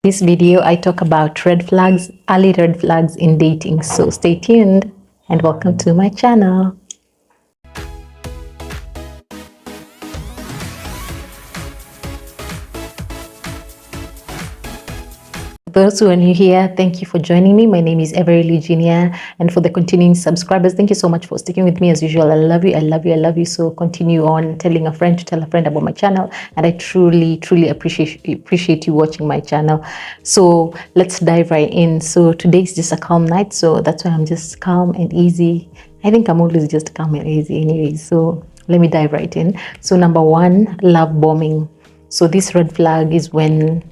This video, I talk about red flags, early red flags in dating. So stay tuned and welcome to my channel. Those who are new here, thank you for joining me. My name is Everly Junior, and for the continuing subscribers, thank you so much for sticking with me as usual. I love you, I love you, I love you. So continue on telling a friend to tell a friend about my channel, and I truly appreciate you watching my channel. So let's dive right in. So today is just a calm night, so that's why I'm just calm and easy. I think I'm always just calm and easy anyway. So let me dive right in. So number one, love bombing. So this red flag is when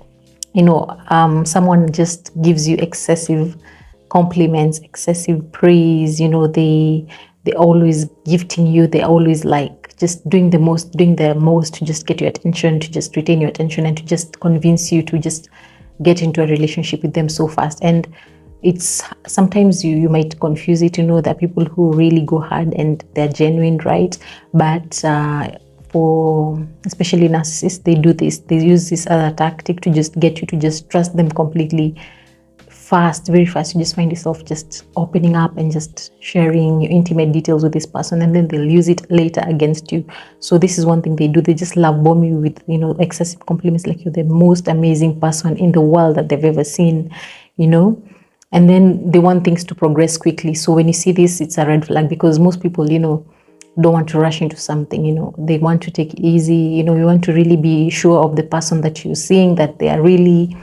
someone just gives you excessive compliments, excessive praise. They always gifting you. They always like just doing the most to just get your attention, to just retain your attention, and to just convince you to just get into a relationship with them so fast. And it's sometimes you might confuse it. There are people who really go hard and they're genuine, right? But for especially narcissists, they use this other tactic to just get you to just trust them completely very fast. You just find yourself just opening up and just sharing your intimate details with this person, and then they'll use it later against you. So this is one thing they do. They just love bomb you with excessive compliments, like you're the most amazing person in the world that they've ever seen, and then they want things to progress quickly. So when you see this, it's a red flag, because most people don't want to rush into something. They want to take it easy. You want to really be sure of the person that you're seeing, that they are really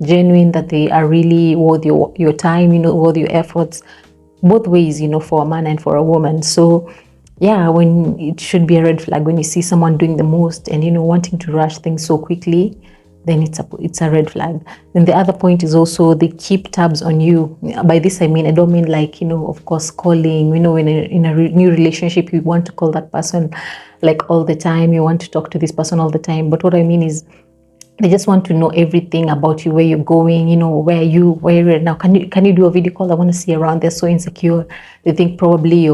genuine, that they are really worth your time, worth your efforts, both ways, for a man and for a woman. So yeah, when it should be a red flag when you see someone doing the most and wanting to rush things so quickly, then it's a red flag. Then the other point is also they keep tabs on you. By this I mean, I don't mean like of course calling. In a new relationship, you want to call that person like all the time. You want to talk to this person all the time. But what I mean is, they just want to know everything about you, where you're going, where you're right now. Can you do a video call? I want to see around. They're so insecure. They think probably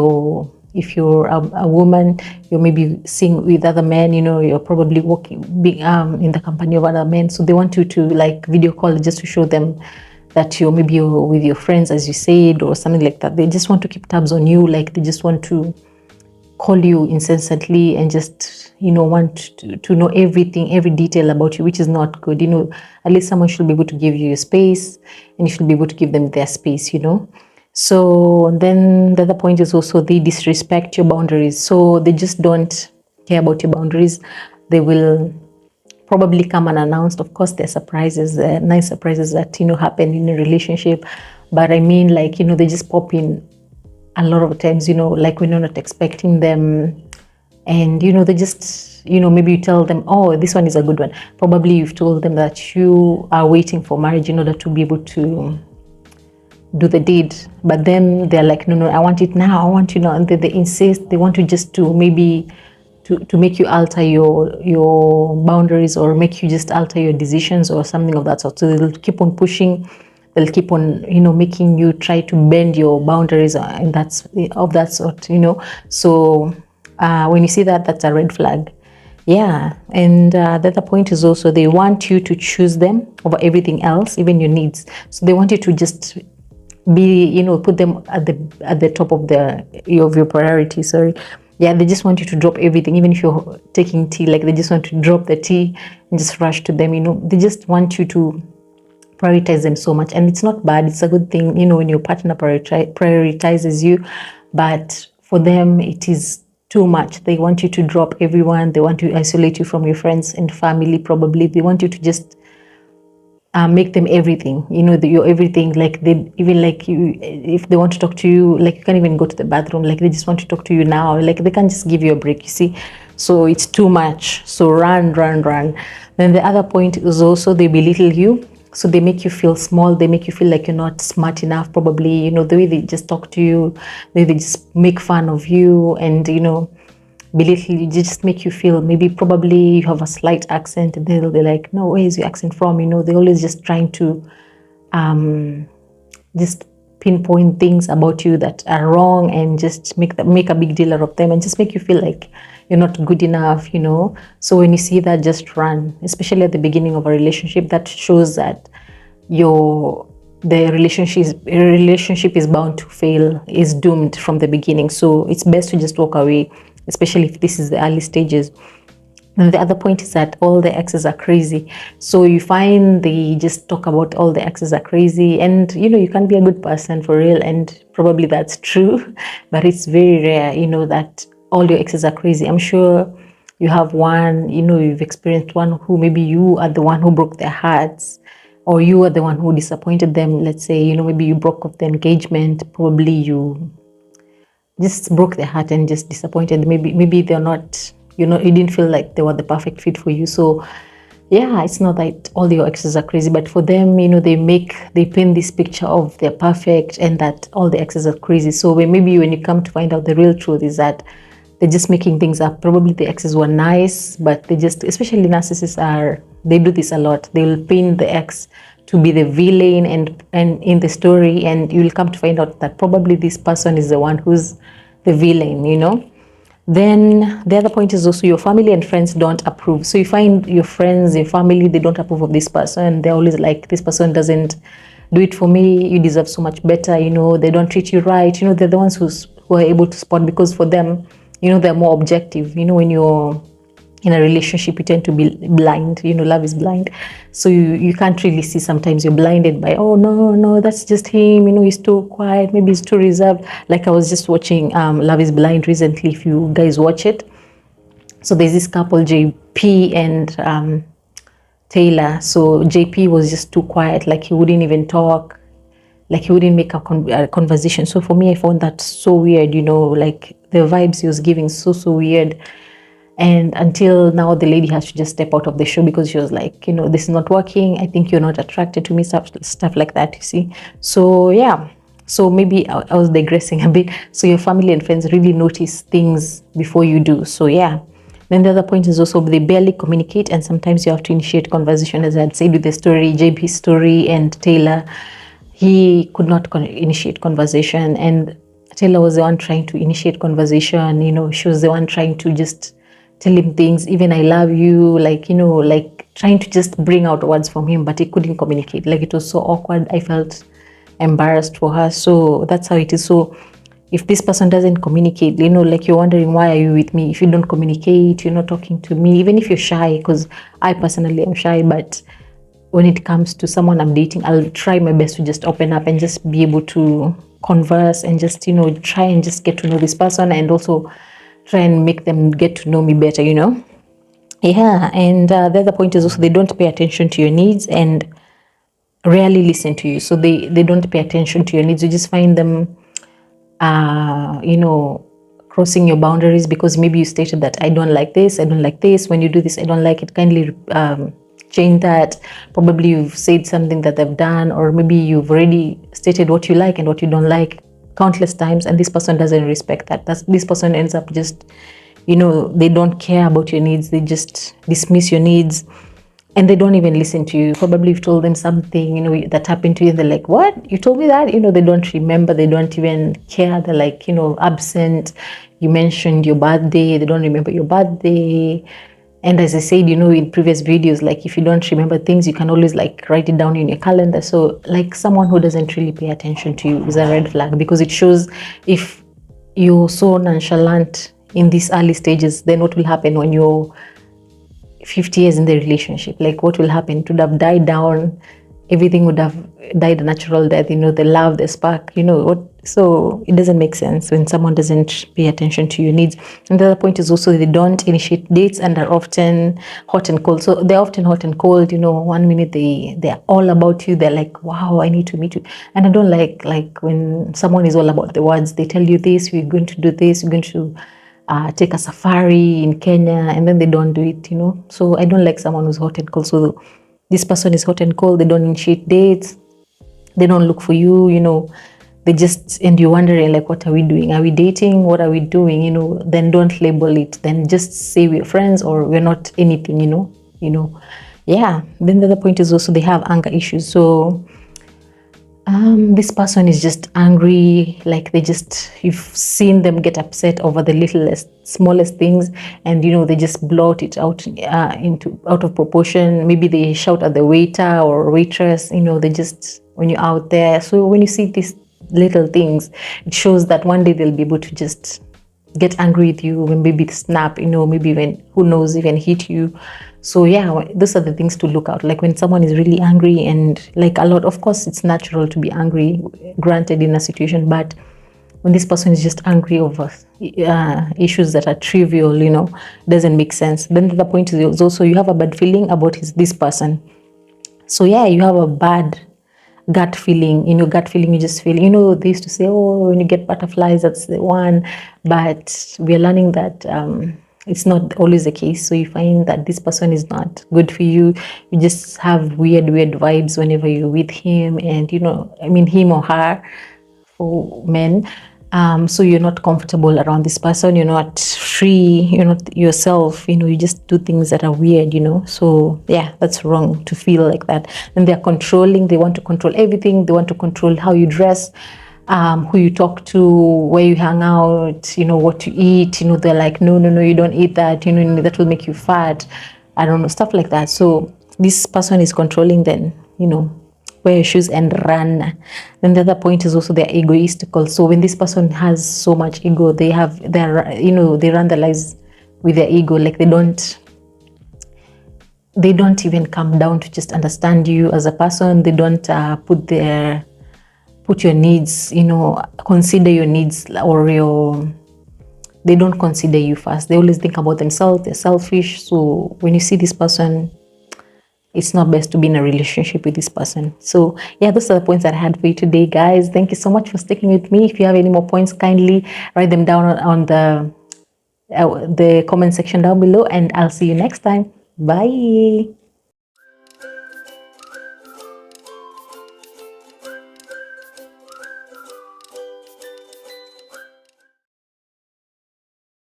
if you're a woman, you're maybe seeing with other men, you're probably walking in the company of other men. So they want you to like video call just to show them that you're with your friends, as you said, or something like that. They just want to keep tabs on you. Like they just want to call you incessantly and just want to know everything, every detail about you, which is not good. At least someone should be able to give you your space, and you should be able to give them their space. So then the other point is also they disrespect your boundaries. So they just don't care about your boundaries. They will probably come unannounced. Of course, there are surprises, nice surprises that happen in a relationship, but I mean, like they just pop in a lot of times, like when you're not expecting them. And they just maybe you tell them, oh, this one is a good one. Probably you've told them that you are waiting for marriage in order to be able to do the deed, but then they're like, no, I want it now, I want and they insist. They want to just to maybe to make you alter your boundaries, or make you just alter your decisions or something of that sort. So they'll keep on pushing, they'll keep on making you try to bend your boundaries, and that's of that sort. So when you see that, that's a red flag. Yeah. And the other point is also they want you to choose them over everything else, even your needs. So they want you to just be put them at the top of your priority. Sorry. Yeah, they just want you to drop everything. Even if you're taking tea, like they just want to drop the tea and just rush to them. They just want you to prioritize them so much. And it's not bad, it's a good thing when your partner prioritizes you. But for them, it is too much. They want you to drop everyone. They want to isolate you from your friends and family. Probably they want you to just make them everything. You're everything. Like they even like you, if they want to talk to you, like you can't even go to the bathroom. Like they just want to talk to you now. Like they can't just give you a break. You see, so it's too much. So run. Then the other point is also they belittle you. So they make you feel small. They make you feel like you're not smart enough. Probably the way they just talk to you, they just make fun of you, and belittle you, just make you feel, maybe probably you have a slight accent, and they'll be like, no, where is your accent from? They always just trying to just pinpoint things about you that are wrong, and just make a big deal out of them, and just make you feel like you're not good enough. So when you see that, just run, especially at the beginning of a relationship. That shows that your the relationship is bound to fail, is doomed from the beginning. So it's best to just walk away, especially if this is the early stages. And the other point is that all the exes are crazy. So you find they just talk about all the exes are crazy, and you can be a good person for real, and probably that's true, but it's very rare, that all your exes are crazy. I'm sure you have one, you've experienced one who maybe you are the one who broke their hearts, or you are the one who disappointed them. Let's say, maybe you broke off the engagement, probably you just broke their heart and just disappointed. Maybe they're not, you didn't feel like they were the perfect fit for you. So yeah, it's not that all your exes are crazy, but for them, they paint this picture of they're perfect and that all the exes are crazy. So maybe when you come to find out, the real truth is that they're just making things up. Probably the exes were nice, but they just, especially narcissists, they do this a lot. They'll paint the ex to be the villain and in the story, and you'll come to find out that probably this person is the one who's the villain. Then the other point is also your family and friends don't approve. So you find your friends, your family, they don't approve of this person. They're always like, this person doesn't do it for me. You deserve so much better. They don't treat you right. They're the ones who are able to spot, because for them, they're more objective. When you're in a relationship, you tend to be blind. Love is blind. So you can't really see. Sometimes you're blinded by, oh, no, that's just him. He's too quiet. Maybe he's too reserved. Like I was just watching Love is Blind recently, if you guys watch it. So there's this couple, JP and Taylor. So JP was just too quiet. Like he wouldn't even talk. Like he wouldn't make a conversation. So for me, I found that so weird, like the vibes he was giving, so weird. And until now, the lady has to just step out of the show, because she was like, this is not working. I think you're not attracted to me, stuff like that, you see. So yeah, so maybe I was digressing a bit. So your family and friends really notice things before you do. So yeah. Then the other point is also they barely communicate, and sometimes you have to initiate conversation. As I had said with the story, JP's story and Taylor, he could not initiate conversation, and Taylor was the one trying to initiate conversation. She was the one trying to just tell him things, even I love you, like trying to just bring out words from him, but he couldn't communicate. Like it was so awkward. I felt embarrassed for her. So that's how it is. So if this person doesn't communicate, like you're wondering, why are you with me? If you don't communicate, you're not talking to me, even if you're shy, because I personally am shy, but when it comes to someone I'm dating, I'll try my best to just open up and just be able to converse and just, try and just get to know this person, and also try and make them get to know me better, Yeah, and the other point is also they don't pay attention to your needs and rarely listen to you. So they don't pay attention to your needs. You just find them, crossing your boundaries, because maybe you stated that I don't like this, when you do this, I don't like it, kindly change that. Probably you've said something that they've done, or maybe you've already stated what you like and what you don't like countless times, and this person doesn't respect that. This person ends up just, they don't care about your needs. They just dismiss your needs, and they don't even listen to you. Probably you've told them something, that happened to you, and they're like, what? You told me that? They don't remember. They don't even care. They're like, absent. You mentioned your birthday. They don't remember your birthday. And as I said, in previous videos, like if you don't remember things, you can always like write it down in your calendar. So like someone who doesn't really pay attention to you is a red flag, because it shows if you're so nonchalant in these early stages, then what will happen when you're 50 years in the relationship? Like what will happen? It would have died down. Everything would have died a natural death, the love, the spark, so it doesn't make sense when someone doesn't pay attention to your needs. And the other point is also they don't initiate dates, and are often hot and cold. So they're often hot and cold, 1 minute they're all about you. They're like, wow, I need to meet you. And I don't like when someone is all about the words. They tell you this, we're going to do this, we're going to take a safari in Kenya, and then they don't do it, So I don't like someone who's hot and cold. So this person is hot and cold. They don't initiate dates. They don't look for you, they just, and you're wondering like, what are we doing? Are we dating? What are we doing? Then don't label it. Then just say we're friends, or we're not anything, Yeah. Then the other point is also they have anger issues. So This person is just angry, like you've seen them get upset over the littlest, smallest things, and they just blot it out into out of proportion. Maybe they shout at the waiter or waitress, they just, when you're out there. So when you see these little things, it shows that one day they'll be able to just get angry with you, and maybe snap, maybe even, who knows, even hit you. So yeah, those are the things to look out. Like when someone is really angry, and like a lot, of course it's natural to be angry, granted, in a situation, but when this person is just angry over issues that are trivial, doesn't make sense. Then the point is also, you have a bad feeling about this person. So yeah, you have a bad gut feeling. In your gut feeling, you just feel, they used to say, oh, when you get butterflies, that's the one. But we're learning that it's not always the case. So you find that this person is not good for you. You just have weird vibes whenever you're with him, and I mean, him or her, for men. So you're not comfortable around this person, you're not free, you're not yourself, you just do things that are weird, so yeah, that's wrong to feel like that. And they're controlling, they want to control everything, they want to control how you dress, who you talk to, where you hang out, what you eat. They're like, no, you don't eat that, that will make you fat, I don't know, stuff like that. So this person is controlling, then wear your shoes and run. Then the other point is also they're egoistical. So when this person has so much ego, they run their lives with their ego. Like they don't even come down to just understand you as a person. They don't put your needs, consider your needs, or they don't consider you first. They always think about themselves. They're selfish. So when you see this person, it's not best to be in a relationship with this person. So yeah, those are the points that I had for you today, guys. Thank you so much for sticking with me. If you have any more points, kindly write them down on the comment section down below, and I'll see you next time. Bye.